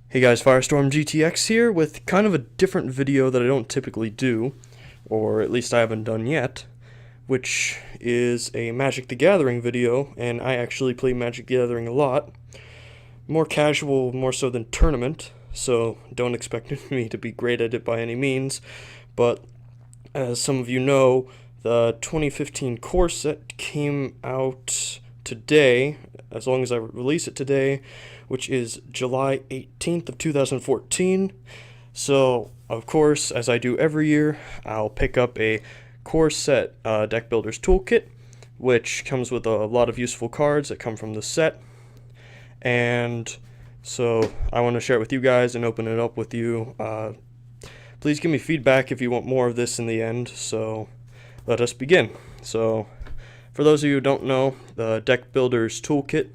Hey guys, Firestorm GTX here with kind of a different video that I don't typically do, or at least I haven't done yet, which is a Magic the Gathering video, and I actually play Magic the Gathering a lot. More casual, more so than tournament, so don't expect me to be great at it by any means, but as some of you know, the 2015 Corset came out today, as long as I release it today, which is July 18th of 2014. So, of course, as I do every year, I'll pick up a Corset Deck Builder's Toolkit, which comes with a lot of useful cards that come from the set. And so I want to share it with you guys and open it up with you. Please give me feedback if you want more of this in the end, so let us begin. So, for those of you who don't know, the Deck Builder's Toolkit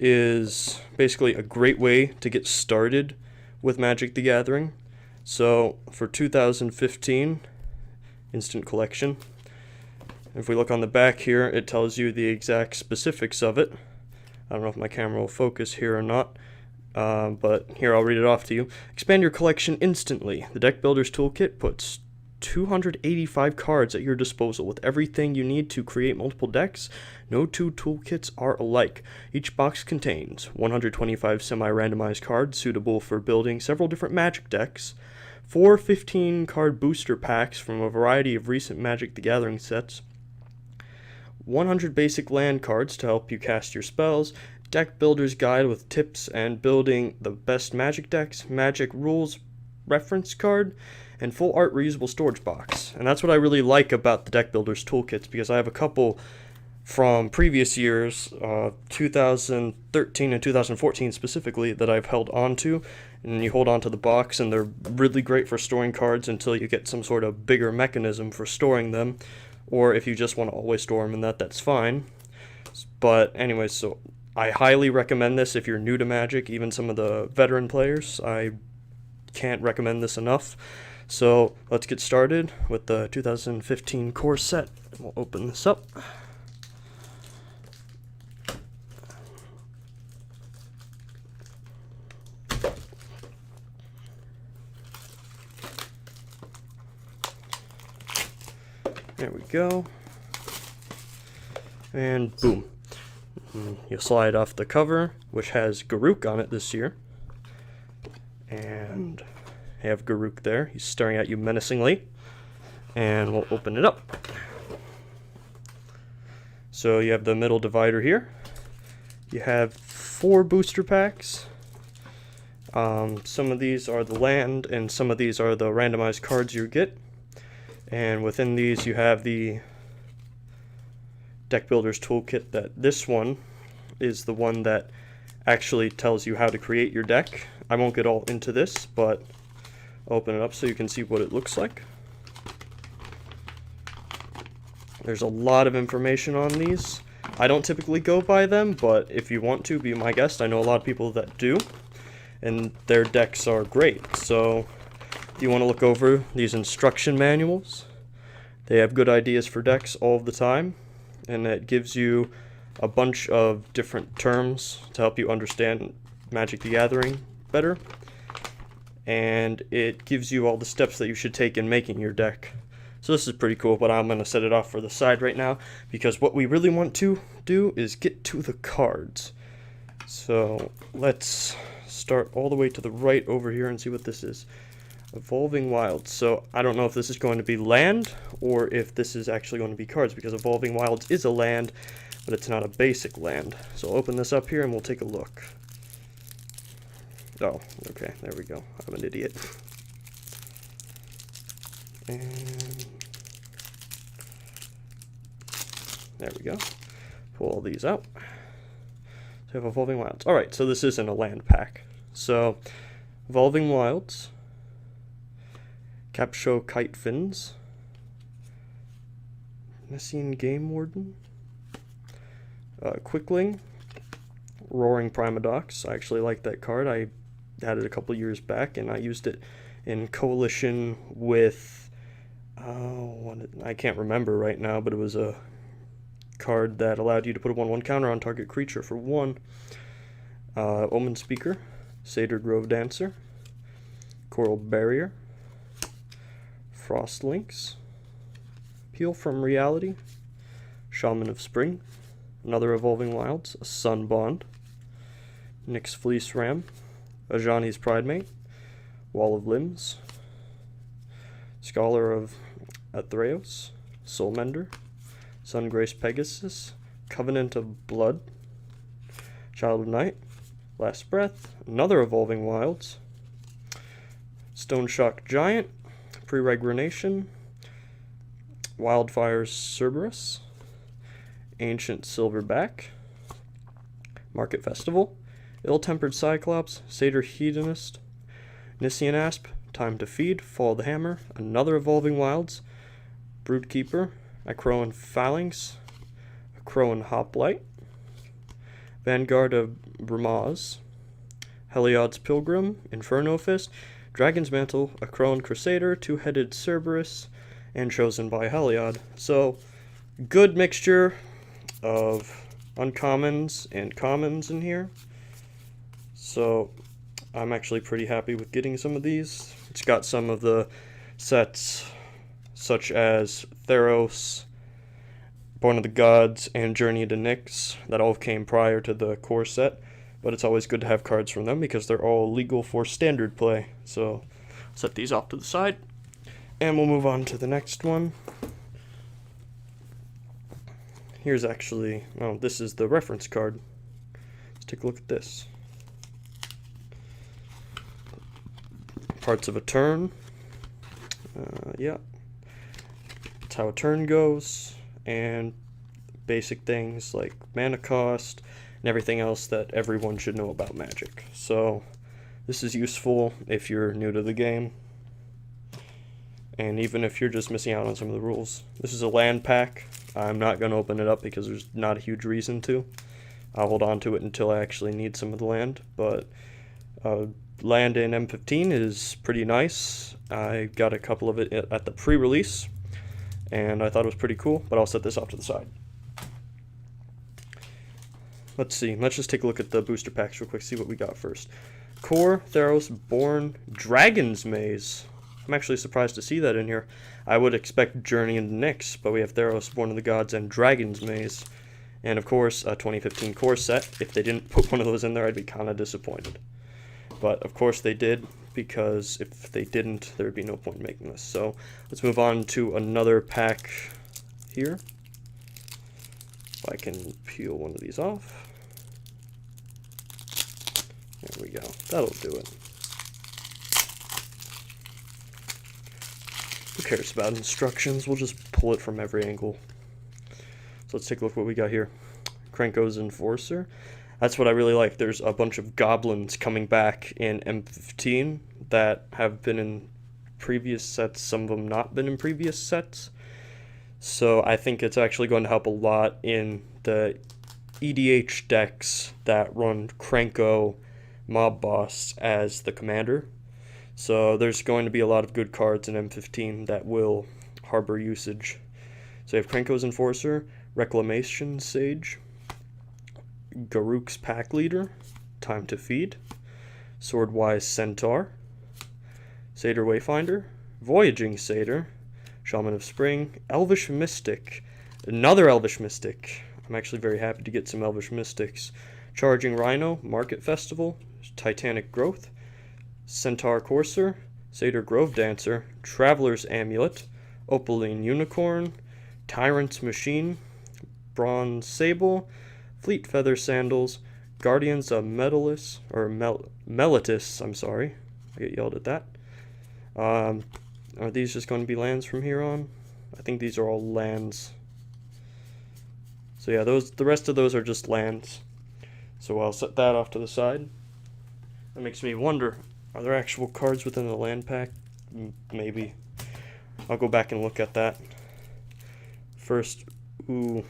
is basically a great way to get started with Magic the Gathering. So, for 2015 Instant Collection, if we look on the back here, it tells you the exact specifics of it. I don't know if my camera will focus here or not. But here, I'll read it off to you. Expand your collection instantly. The Deck Builder's Toolkit puts 285 cards at your disposal with everything you need to create multiple decks. No two toolkits are alike. Each box contains 125 semi-randomized cards suitable for building several different Magic decks, 4 15-card booster packs from a variety of recent Magic the Gathering sets, 100 basic land cards to help you cast your spells, Deck Builder's Guide with tips and building the best Magic decks, Magic Rules reference card, and full art reusable storage box. And that's what I really like about the Deck Builder's Toolkits, because I have a couple from previous years, 2013 and 2014 specifically, that I've held on to. And you hold on to the box, and they're really great for storing cards until you get some sort of bigger mechanism for storing them. Or if you just want to always store them, and that's fine. But anyways, so I highly recommend this if you're new to Magic, even some of the veteran players. I can't recommend this enough. So let's get started with the 2015 Corset. We'll open this up. There we go. And boom. You slide off the cover, which has Garruk on it this year. And I have Garruk there. He's staring at you menacingly. And we'll open it up. So you have the middle divider here. You have 4 booster packs. Some of these are the land, and some of these are the randomized cards you get. And within these you have the Deck Builder's Toolkit. That this one is the one that actually tells you how to create your deck. I won't get all into this, but I'll open it up so you can see what it looks like. There's a lot of information on these. I don't typically go by them, but if you want to, be my guest. I know a lot of people that do, and their decks are great. So if you want to look over these instruction manuals, they have good ideas for decks all the time, and it gives you a bunch of different terms to help you understand Magic the Gathering better, and it gives you all the steps that you should take in making your deck. So this is pretty cool, but I'm going to set it off for the side right now, because what we really want to do is get to the cards. So let's start all the way to the right over here and see what this is. Evolving Wilds. So I don't know if this is going to be land or if this is actually going to be cards, because Evolving Wilds is a land, but it's not a basic land. So I'll open this up here and we'll take a look. Oh, okay, there we go. I'm an idiot. And there we go. Pull all these out. So we have Evolving Wilds. Alright, so this isn't a land pack. So, Evolving Wilds, Capsho Kite Fins, Messian Game Warden, Quickling, Roaring Primadox. I actually like that card. I had it a couple years back, and I used it in coalition with, I can't remember right now, but it was a card that allowed you to put a 1/1 counter on target creature for 1. Omen Speaker, Satyr Grove Dancer, Coral Barrier, Frost Lynx, Peel from Reality, Shaman of Spring, another Evolving Wilds, a Sun Bond, Nyx Fleece Ram, Ajani's Pridemate, Wall of Limbs, Scholar of Athreos, Soulmender, Sungrace Pegasus, Covenant of Blood, Child of Night, Last Breath, another Evolving Wilds, Stone Shock Giant, Preregrination, Wildfire's Cerberus, Ancient Silverback, Market Festival, Ill-Tempered Cyclops, Satyr Hedonist, Nissian Asp, Time to Feed, Fall of the Hammer, another Evolving Wilds, Broodkeeper, Acroan Phalanx, Acroan Hoplite, Vanguard of Bramaz, Heliod's Pilgrim, Inferno Fist, Dragon's Mantle, Acroan Crusader, Two-Headed Cerberus, and Chosen by Heliod. So, good mixture of uncommons and commons in here. So, I'm actually pretty happy with getting some of these. It's got some of the sets such as Theros, Born of the Gods, and Journey to Nyx that all came prior to the core set, but it's always good to have cards from them because they're all legal for standard play. So set these off to the side, and we'll move on to the next one. Here's actually, oh, this is the reference card. Let's take a look at this. Parts of a turn. Yeah. That's how a turn goes. And basic things like mana cost and everything else that everyone should know about Magic. So this is useful if you're new to the game, and even if you're just missing out on some of the rules. This is a land pack. I'm not going to open it up because there's not a huge reason to. I'll hold on to it until I actually need some of the land, but land in M15 is pretty nice. I got a couple of it at the pre-release, and I thought it was pretty cool, but I'll set this off to the side. Let's see, let's just take a look at the booster packs real quick, see what we got first. Core, Theros, Born, Dragon's Maze. I'm actually surprised to see that in here. I would expect Journey into Nyx, but we have Theros, Born of the Gods, and Dragon's Maze. And of course, a 2015 Corset. If they didn't put one of those in there, I'd be kind of disappointed. But of course they did, because if they didn't, there would be no point in making this. So let's move on to another pack here. If I can peel one of these off. There we go. That'll do it. Who cares about instructions? We'll just pull it from every angle. So let's take a look what we got here. Krenko's Enforcer. That's what I really like. There's a bunch of goblins coming back in M15 that have been in previous sets, some of them not been in previous sets. So I think it's actually going to help a lot in the EDH decks that run Krenko Mob Boss as the commander. So there's going to be a lot of good cards in M15 that will harbor usage. So you have Krenko's Enforcer, Reclamation Sage, Garruk's Pack Leader, Time to Feed, Swordwise Centaur, Satyr Wayfinder, Voyaging Satyr, Shaman of Spring, Elvish Mystic, another Elvish Mystic. I'm actually very happy to get some Elvish Mystics. Charging Rhino, Market Festival, Titanic Growth, Centaur Courser, Satyr Grove Dancer, Traveler's Amulet, Opaline Unicorn, Tyrant's Machine, Bronze Sable, Fleet Feather Sandals, Guardians of Meletis, I'm sorry. I get yelled at that. Are these just going to be lands from here on? I think these are all lands. So yeah, the rest of those are just lands. So I'll set that off to the side. That makes me wonder, are there actual cards within the land pack? Maybe. I'll go back and look at that. First, ooh,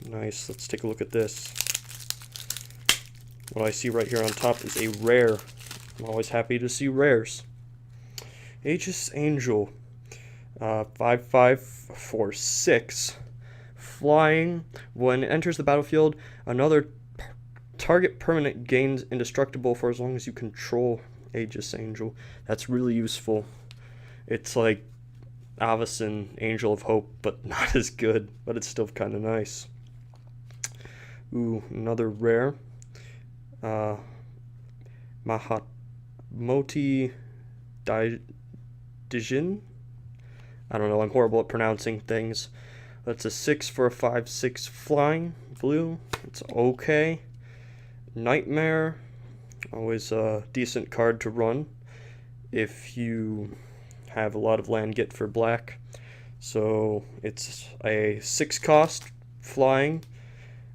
nice. Let's take a look at this. What I see right here on top is a rare. I'm always happy to see rares. Aegis Angel, 5/5/4/6, flying. When it enters the battlefield, another target permanent gains indestructible for as long as you control Aegis Angel. That's really useful. It's like Avacyn, Angel of Hope, but not as good, but it's still kind of nice. Ooh, another rare. Mahatmoti Dijin. I don't know, I'm horrible at pronouncing things. That's a 6 for a 5/6 flying blue. It's okay. Nightmare, always a decent card to run if you have a lot of land get for black. So it's a 6 cost flying,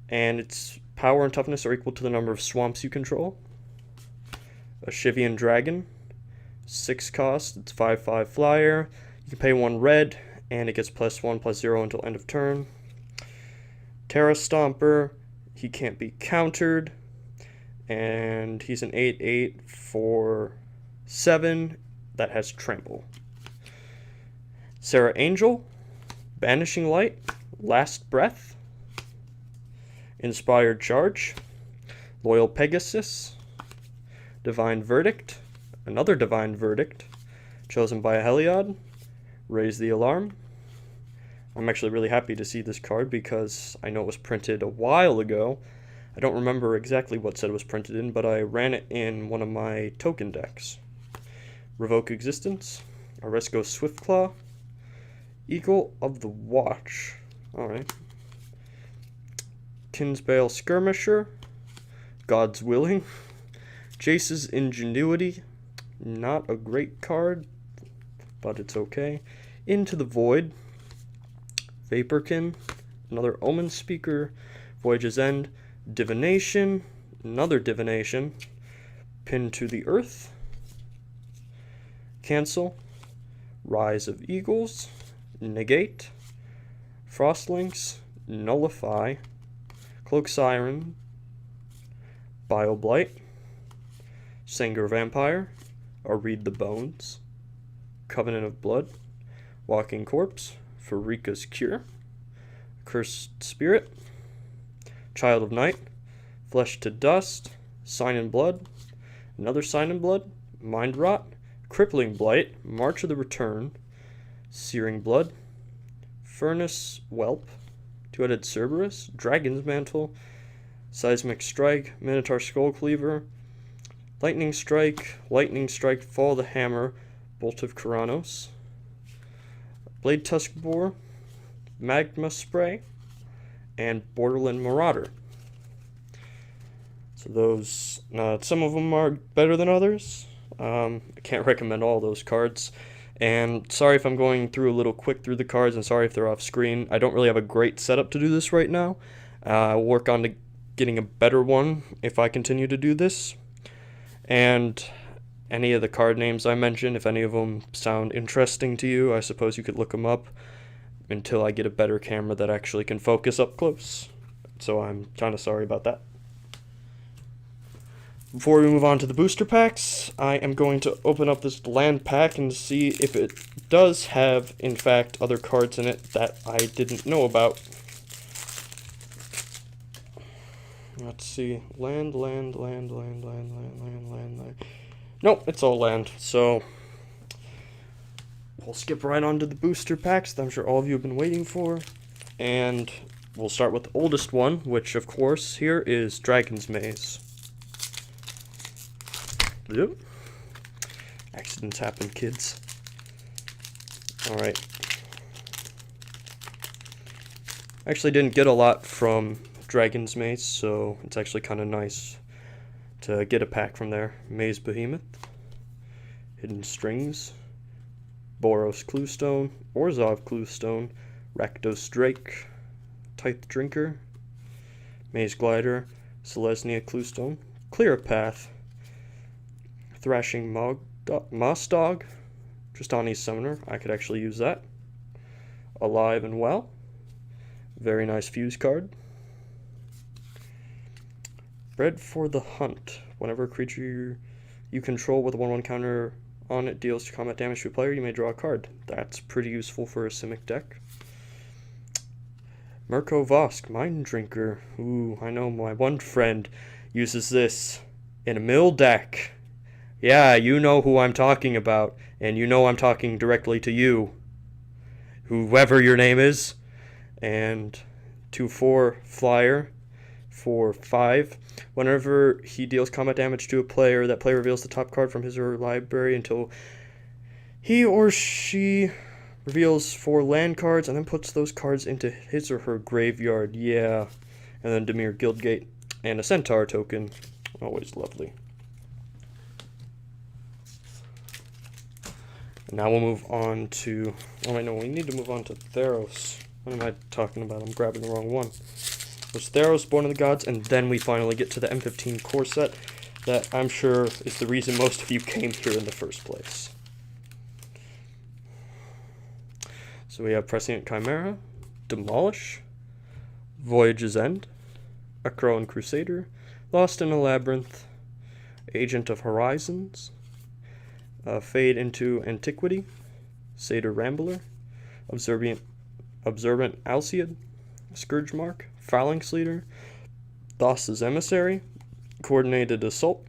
and its power and toughness are equal to the number of swamps you control. A Shivian Dragon, 6 cost, it's 5/5 flyer. You can pay 1 red, and it gets +1/+0 until end of turn. Terra Stomper, he can't be countered, and he's an 8/8 for 7 that has trample. Sarah Angel, Banishing Light, Last Breath, Inspired Charge, Loyal Pegasus, Divine Verdict, another Divine Verdict, chosen by a Heliod, Raise the Alarm. I'm actually really happy to see this card because I know it was printed a while ago. I don't remember exactly what set it was printed in, but I ran it in one of my token decks. Revoke Existence, Oresco Swiftclaw, Eagle of the Watch. Alright. Kinsbale Skirmisher, God's Willing, Jace's Ingenuity, not a great card, but it's okay. Into the Void, Vaporkin, another Omen Speaker, Voyage's End, Divination, another Divination, Pin to the Earth, Cancel, Rise of Eagles, Negate, Frostlinks, Nullify, Cloak Siren, Bioblight, Sanger Vampire, Read the Bones, Covenant of Blood, Walking Corpse, Farika's Cure, Cursed Spirit, Child of Night, Flesh to Dust, Sign in Blood, another Sign in Blood, Mind Rot, Crippling Blight, March of the Return, Searing Blood, Furnace Whelp, Two-Headed Cerberus, Dragon's Mantle, Seismic Strike, Minotaur Skull Cleaver, Lightning Strike, Fall the Hammer, Bolt of Keranos, Blade Tusk Boar, Magma Spray, and Borderland Marauder. So those, some of them are better than others. I can't recommend all those cards. And sorry if I'm going through a little quick through the cards, and sorry if they're off screen. I don't really have a great setup to do this right now. I'll work on getting a better one if I continue to do this. And any of the card names I mentioned, if any of them sound interesting to you, I suppose you could look them up until I get a better camera that actually can focus up close. So I'm kind of sorry about that. Before we move on to the booster packs, I am going to open up this land pack and see if it does have, in fact, other cards in it that I didn't know about. Let's see. Land. Nope, it's all land. So we'll skip right on to the booster packs that I'm sure all of you have been waiting for. And we'll start with the oldest one, which, of course, here is Dragon's Maze. Yep. Accidents happen, kids. Alright. Actually didn't get a lot from Dragon's Maze, so it's actually kind of nice to get a pack from there. Maze Behemoth, Hidden Strings, Boros Cluestone, Orzhov Cluestone, Rakdos Drake, Tithe Drinker, Maze Glider, Selesnya Cluestone, Clear Path, Thrashing Moss Dog, Tristani's Summoner, I could actually use that. Alive and Well, very nice fuse card. Bred for the Hunt, whenever a creature you control with a 1/1 counter on it deals combat damage to a player, you may draw a card. That's pretty useful for a Simic deck. Mirko Vosk, Mind Drinker. Ooh, I know my one friend uses this in a mill deck. Yeah, you know who I'm talking about, and you know I'm talking directly to you, whoever your name is. And 2/4 flyer for 5. Whenever he deals combat damage to a player, that player reveals the top card from his or her library until he or she reveals 4 land cards and then puts those cards into his or her graveyard. Yeah. And then Demir Guildgate and a Centaur token. Always lovely. And now we'll move on to... Oh, wait, no, we need to move on to Theros. What am I talking about? I'm grabbing the wrong one. There's Theros, Born of the Gods, and then we finally get to the M15 Corset that I'm sure is the reason most of you came here in the first place. So we have Prescient Chimera, Demolish, Voyage's End, A Crowan Crusader, Lost in a Labyrinth, Agent of Horizons, Fade into Antiquity, Satyr Rambler, Observant Alcyon, Scourge Mark, Phalanx Leader, Thassa's Emissary, Coordinated Assault,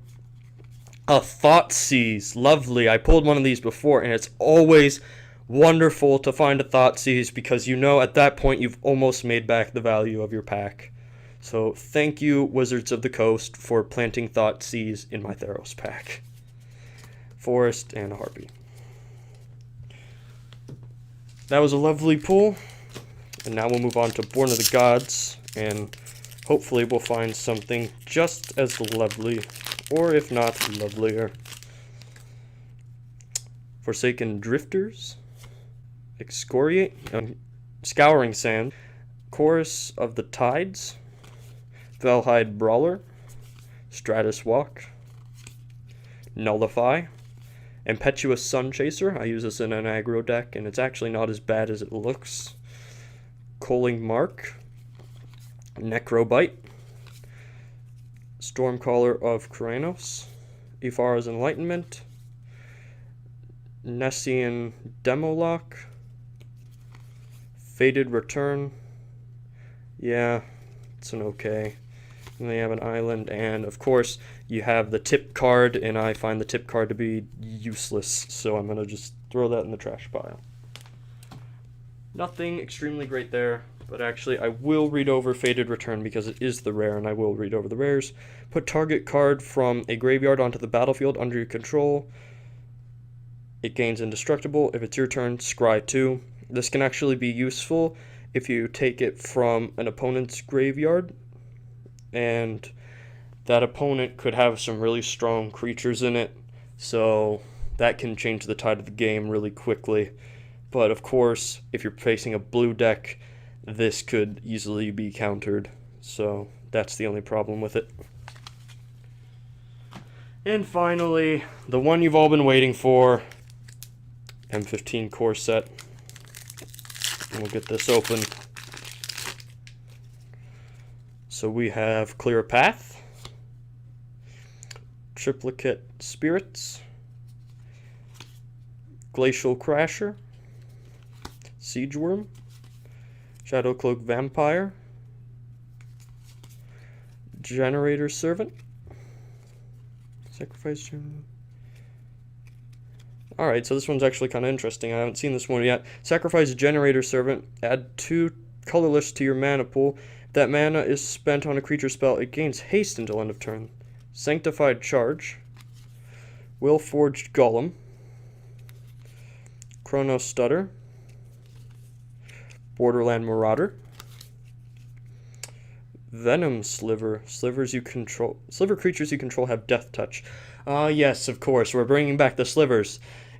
a Thoughtseize. Lovely. I pulled one of these before, and it's always wonderful to find a Thoughtseize because you know at that point you've almost made back the value of your pack. So thank you, Wizards of the Coast, for planting Thoughtseize in my Theros pack. Forest and a Harpy. That was a lovely pull. And now we'll move on to Born of the Gods, and hopefully we'll find something just as lovely, or if not, lovelier. Forsaken Drifters, Excoriate, Scouring Sand, Chorus of the Tides, Felhide Brawler, Stratus Walk, Nullify, Impetuous Sun Chaser. I use this in an aggro deck, and it's actually not as bad as it looks. Coaling Mark, Necrobite, Stormcaller of Kuranos, Ifara's Enlightenment, Nessian Demolock, Faded Return. Yeah, it's an okay. And they have an island, and of course you have the tip card, and I find the tip card to be useless, so I'm going to just throw that in the trash pile. Nothing extremely great there, but actually I will read over Faded Return because it is the rare, and I will read over the rares. Put target card from a graveyard onto the battlefield under your control. It gains Indestructible. If it's your turn, scry 2. This can actually be useful if you take it from an opponent's graveyard, and that opponent could have some really strong creatures in it, so that can change the tide of the game really quickly. But of course, if you're facing a blue deck, this could easily be countered, so that's the only problem with it. And finally, the one you've all been waiting for, M15 Corset. And we'll get this open. So we have Clear a Path, Triplicate Spirits, Glacial Crasher, Siege Worm, Shadowcloak Vampire, Generator Servant, Sacrifice. Alright, so this one's actually kind of interesting. I haven't seen this one yet. Sacrifice Generator Servant, add 2 colorless to your mana pool. If that mana is spent on a creature spell, it gains haste until end of turn. Sanctified Charge, Willforged Golem, Chrono Stutter, Borderland Marauder, Venom Sliver. Sliver creatures you control have Death Touch. Yes, of course, we're bringing back the slivers.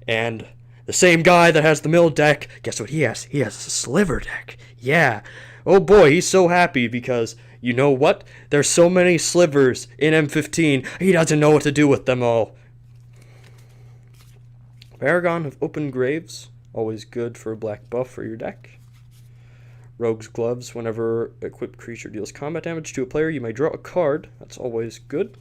And the same guy that has the mill deck, guess what he has? He has a sliver deck. Yeah. Oh boy, he's so happy because, you know what? There's so many slivers in M15, he doesn't know what to do with them all. Paragon of Open Graves, always good for a black buff for your deck. Rogue's Gloves, whenever equipped creature deals combat damage to a player, you may draw a card. That's always good.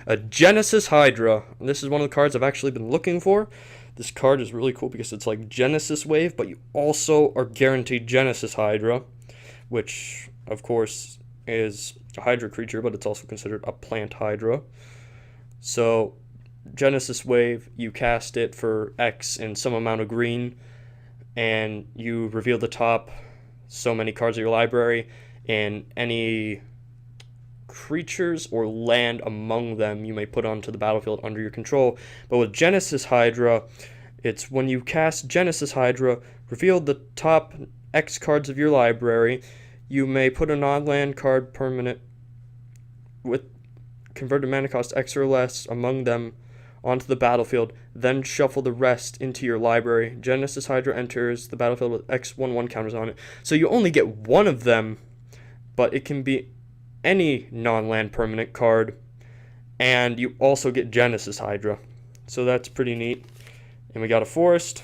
A Genesis Hydra. And this is one of the cards I've actually been looking for. This card is really cool because it's like Genesis Wave, but you also are guaranteed Genesis Hydra, which, of course, is a Hydra creature, but it's also considered a plant Hydra. So Genesis Wave, you cast it for X and some amount of green, and you reveal the top so many cards of your library, and any creatures or land among them you may put onto the battlefield under your control. But with Genesis Hydra, it's when you cast Genesis Hydra, reveal the top X cards of your library, you may put a non-land card permanent with converted mana cost X or less among them onto the battlefield, then shuffle the rest into your library. Genesis Hydra enters the battlefield with X/1/1 counters on it. So you only get one of them, but it can be any non-land permanent card, and you also get Genesis Hydra. So that's pretty neat. And we got a forest.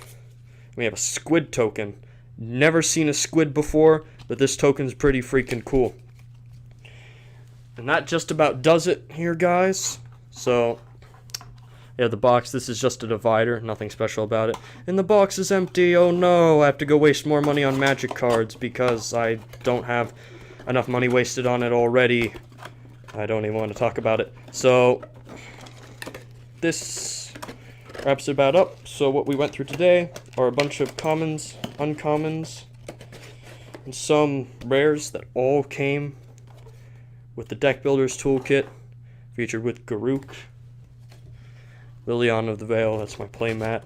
We have a squid token. Never seen a squid before, but this token's pretty freaking cool. And that just about does it here, guys. So yeah, the box, this is just a divider, nothing special about it. And the box is empty. Oh no, I have to go waste more money on magic cards because I don't have enough money wasted on it already. I don't even want to talk about it. So this wraps it about up. So what we went through today are a bunch of commons, uncommons, and some rares that all came with the Deck Builder's Toolkit, featured with Garuk, Liliana of the Veil, that's my playmat,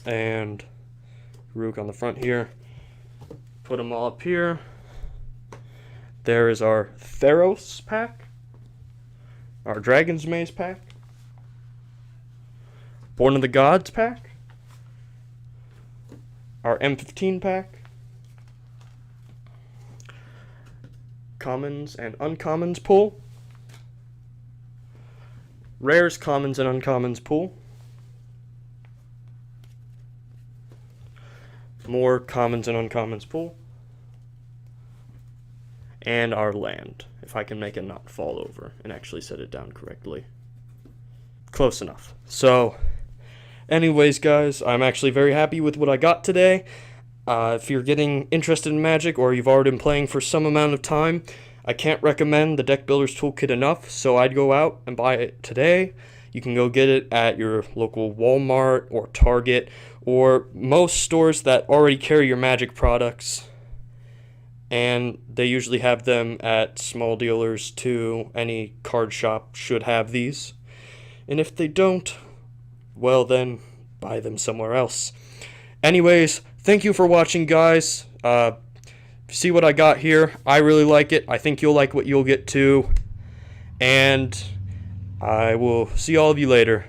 and Garuk on the front here. Put them all up here. There is our Theros pack, our Dragon's Maze pack, Born of the Gods pack, our M15 pack, commons and uncommons pool, rares, commons, and uncommons pool, more commons and uncommons pool, and our land, if I can make it not fall over and actually set it down correctly. Close enough. So anyways, guys, I'm actually very happy with what I got today. If you're getting interested in Magic, or you've already been playing for some amount of time, I can't recommend the Deck Builder's Toolkit enough, so I'd go out and buy it today. You can go get it at your local Walmart or Target, or most stores that already carry your Magic products. And they usually have them at small dealers too. Any card shop should have these. And if they don't, well then, buy them somewhere else. Anyways, thank you for watching, guys. See what I got here. I really like it. I think you'll like what you'll get too. And I will see all of you later.